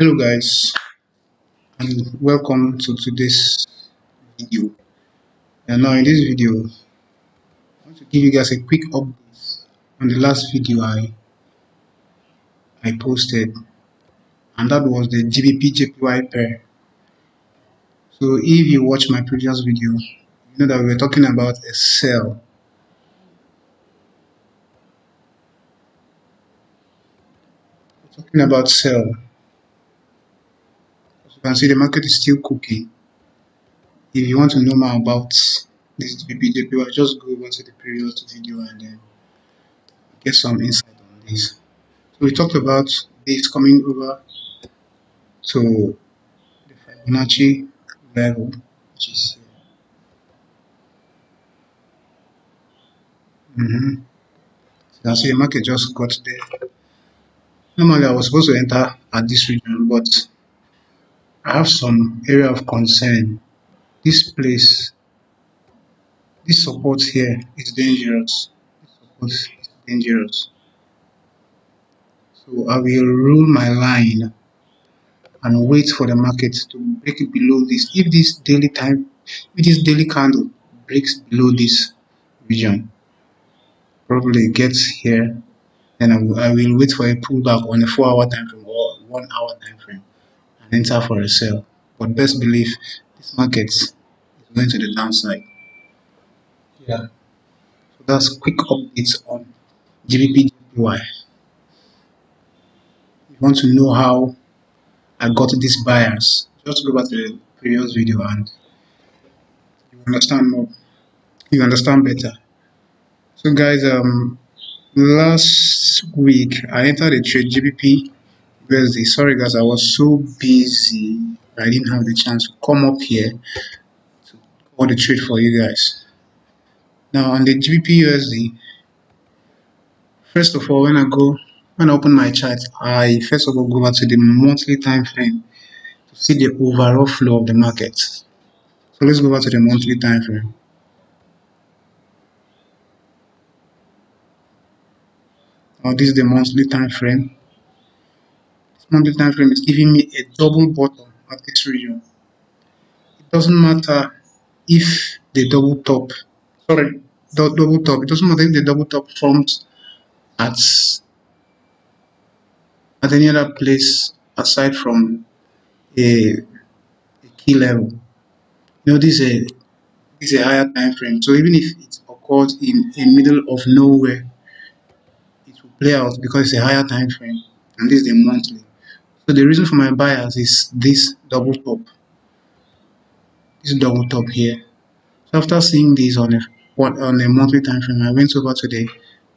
Hello guys, and welcome to today's video. And now in this video, I want to give you guys a quick update on the last video I posted, and that was the GBP JPY pair. So if you watch my previous video, you know that we were talking about a sell. We're talking about sell. As you can see, the market is still cooking. If you want to know more about this GBP JPY, just go over to the previous video and then get some insight on this. So we talked about this coming over to the Fibonacci level, which is here. So you can see the market just got there. Normally, I was supposed to enter at this region, but I have some area of concern. This place, this support here is dangerous. This support is dangerous. So I will rule my line and wait for the market to break below this. If this daily candle breaks below this region, probably gets here, then I will wait for a pullback on a 4 hour time frame or 1 hour time frame and enter for a sell. But best believe this market is going to the downside. Yeah. So that's quick updates on GBP JPY. If you want to know how I got these buyers, just go back to the previous video and you understand more. You understand better. So guys, last week I entered a trade GBP USD. Sorry guys, I was so busy. I didn't have the chance to come up here to call the trade for you guys. Now on the GBP USD, first of all, when I open my chart, I first of all go back to the monthly time frame to see the overall flow of the market. So let's go back to the monthly time frame. Now this is the monthly time frame. This monthly time frame is giving me a double bottom at this region. It doesn't matter if the double top, sorry, the double top. It doesn't matter if the double top forms at any other place aside from a key level. You know, this is a higher time frame. So even if it occurs in a middle of nowhere, it will play out because it's a higher time frame, and this is the monthly. So the reason for my bias is this double top here. So after seeing this on a monthly time frame, I went over to the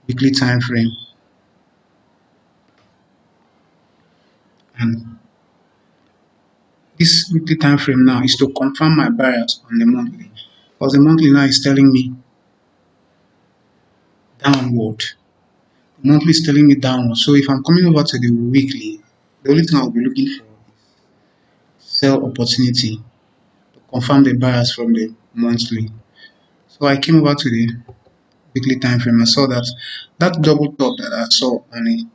weekly time frame, and this weekly time frame now is to confirm my bias on the monthly, because the monthly now is telling me downward. The monthly is telling me downward. So if I'm coming over to the weekly, the only thing I'll be looking for is sell opportunity to confirm the bias from the monthly. So I came over to the weekly time frame. I saw that double top that I saw on a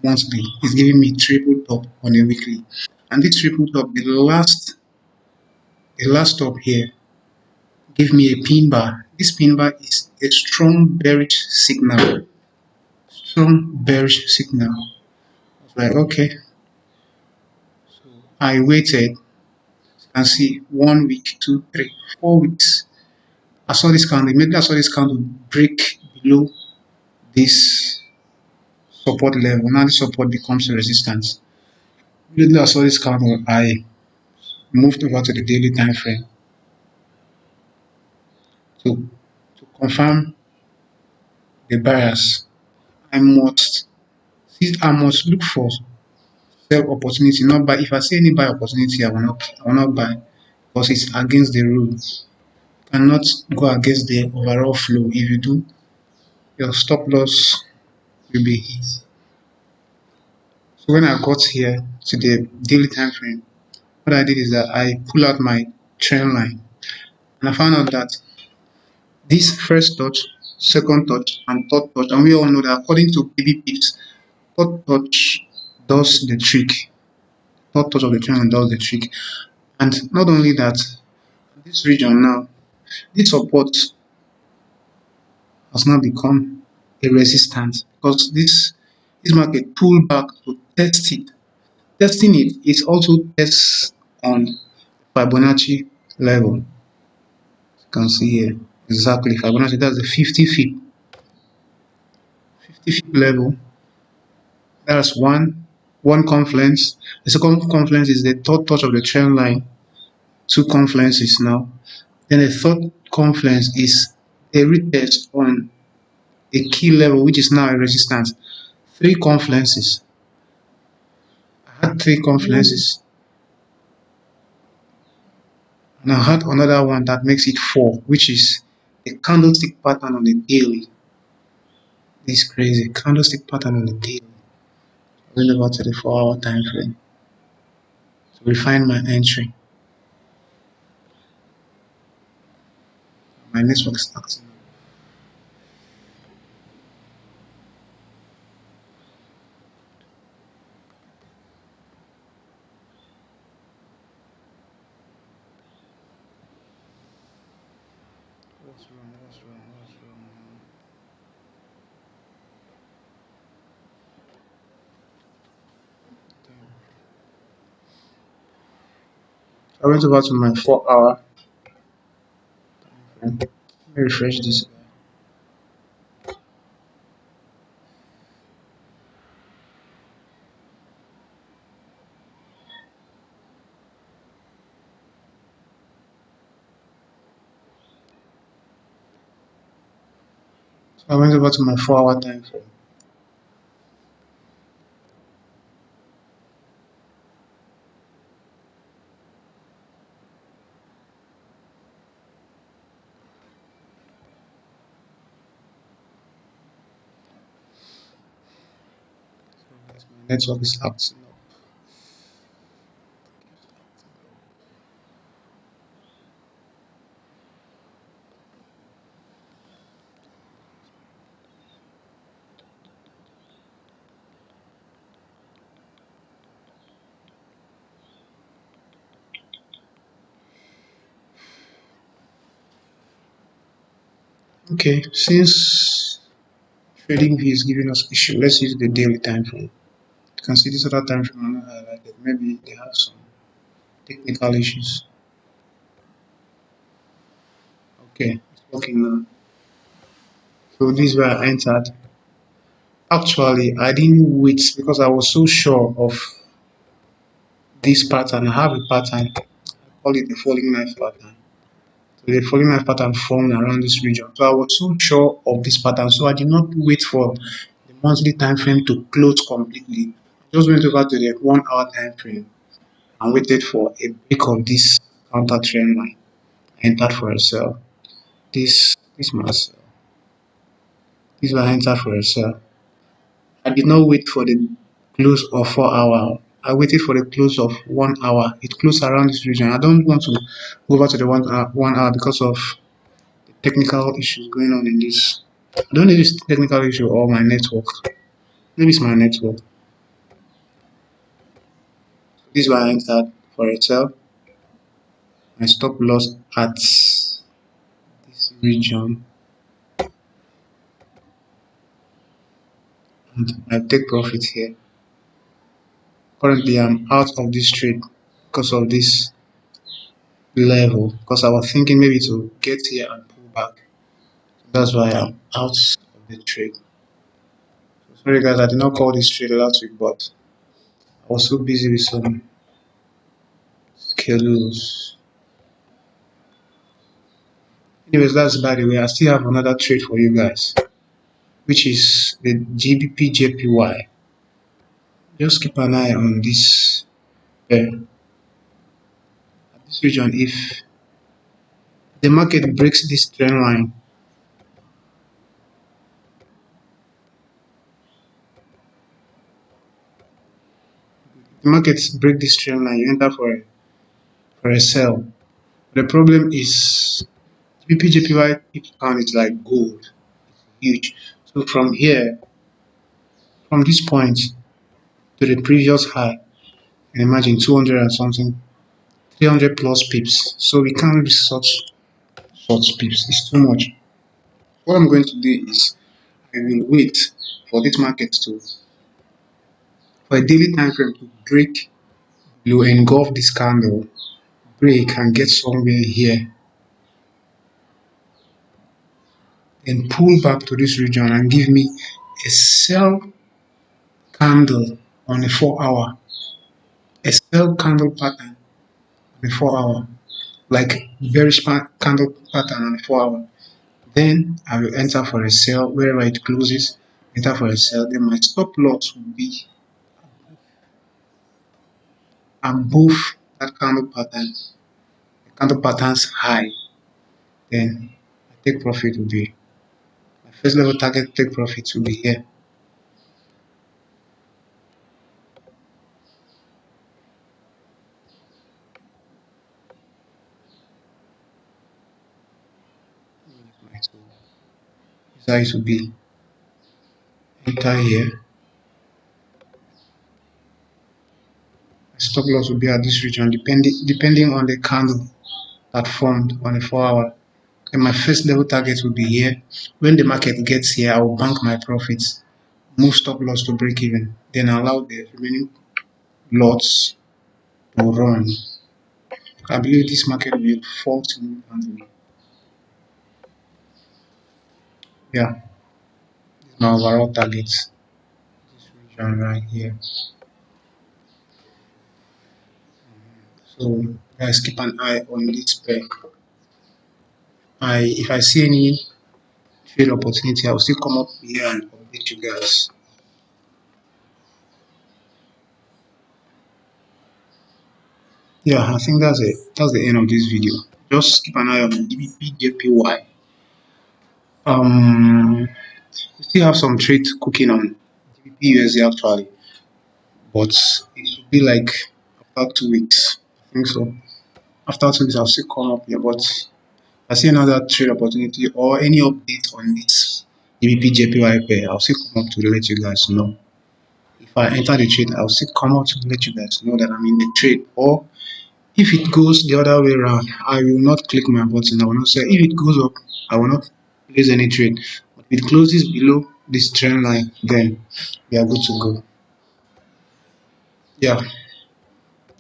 monthly is giving me triple top on a weekly. And this triple top, the last top here, give me a pin bar. This pin bar is a strong bearish signal. Strong bearish signal. I was like, okay. So I waited. You can see 1 week, 2, 3, 4 weeks. I saw this candle. Immediately I saw this candle break below this support level. Now this support becomes a resistance. Immediately I saw this candle, I moved over to the daily time frame to confirm the bias. I must look for sell opportunity, not buy. If I see any buy opportunity, I will not buy because it's against the rules. You cannot go against the overall flow. If you do, your stop loss will be hit. So when I got here to the daily time frame, what I did is that I pull out my trend line and I found out that this first touch, second touch, and third touch, and we all know that according to BB Pips, third touch does the trick. third touch of the trend line does the trick. And not only that, this region now, this support has now become a resistance because this market pulled back to test it. Testing it, it also tests on Fibonacci level. You can see here exactly Fibonacci. That's the 50 feet level. That's one confluence. The second confluence is the third touch of the trend line. Two confluences now. Then the third confluence is a retest on a key level, which is now a resistance. Three confluences. I had three confluences, and I had another one that makes it four, which is a candlestick pattern on the daily. This is crazy. Candlestick pattern on the daily. Going over to the 4 hour time frame. So we find my entry. My network is acting. What's wrong? What's wrong? What's wrong? I went over to my 4 hour. Let me refresh this. So I went over to my 4 hour time frame. My network is acting up. Okay, since trading view is giving us issue, let's use the daily time frame. You can see this other time frame I'm not highlighted. Maybe they have some technical issues. Okay, it's working now. So this is where I entered. Actually, I didn't wait because I was so sure of this pattern. I have a pattern. I call it the falling knife pattern. So the falling knife pattern formed around this region. So I was so sure of this pattern. So I did not wait for the monthly time frame to close completely. I just went over to the 1 hour time frame and waited for a break of this counter trend line. I entered for a sell. This must this one I entered for a sell. I did not wait for the close of 4 hour. I waited for the close of 1 hour. It closed around this region. I don't want to go over to the 1 hour because of the technical issues going on in this. I don't know if it's technical issue or my network. Maybe it's my network. This is why I entered for a sell. My stop loss at this region, and I take profit here. Currently, I'm out of this trade because of this level. Because I was thinking maybe to get here and pull back. That's why I'm out of the trade. Sorry guys, I did not call this trade last week, but I was so busy with some schedules. Anyways, that's by the way. I still have another trade for you guys, which is the GBP JPY. Just keep an eye on this this region. If the market breaks this trend line, the market break this trend line, you enter for a sell. The problem is GBP JPY pound is like gold, huge. So from here, from this point to the previous high, And imagine 200 and something, 300 plus pips. So we can't be such pips. It's too much. What I'm going to do is I will wait for this market to for a daily time frame to break. You engulf this candle, break and get somewhere here, then pull back to this region and give me a sell candle on a 4 hour, a sell candle pattern on a 4 hour, like bearish candle pattern on a 4 hour. Then I will enter for a sell wherever it closes, enter for a sell. Then my stop loss will be above that candle pattern's high. Then my take profit will be my first level target take profit will be here. So this is how it will be. Enter here. My stop loss will be at this region depending on the candle that formed on a 4 hour. And my first level target will be here. When the market gets here, I will bank my profits, move stop loss to break even, then allow the remaining lots to run. I believe this market will fall significantly. Yeah, this is my overall target. This region right here. So guys, keep an eye on this pair. If I see any trade opportunity, I'll still come up here and update you guys. Yeah, I think that's it. That's the end of this video. Just keep an eye on DBPJPY. We still have some trades cooking on DBPUSD actually, but it should be like after 2 weeks. I think so. After 2 weeks, I'll still come up here, but if I see another trade opportunity or any update on this DBPJPY pair, I'll still come up to let you guys know. If I enter the trade, I'll still come out to let you guys know that I'm in the trade. Or if it goes the other way around, I will not click my button. I will not say if it goes up, I will not place any trade. But if it closes below this trend line, then we are good to go. Yeah,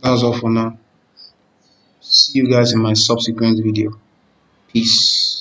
that's all for now. See you guys in my subsequent video. Peace.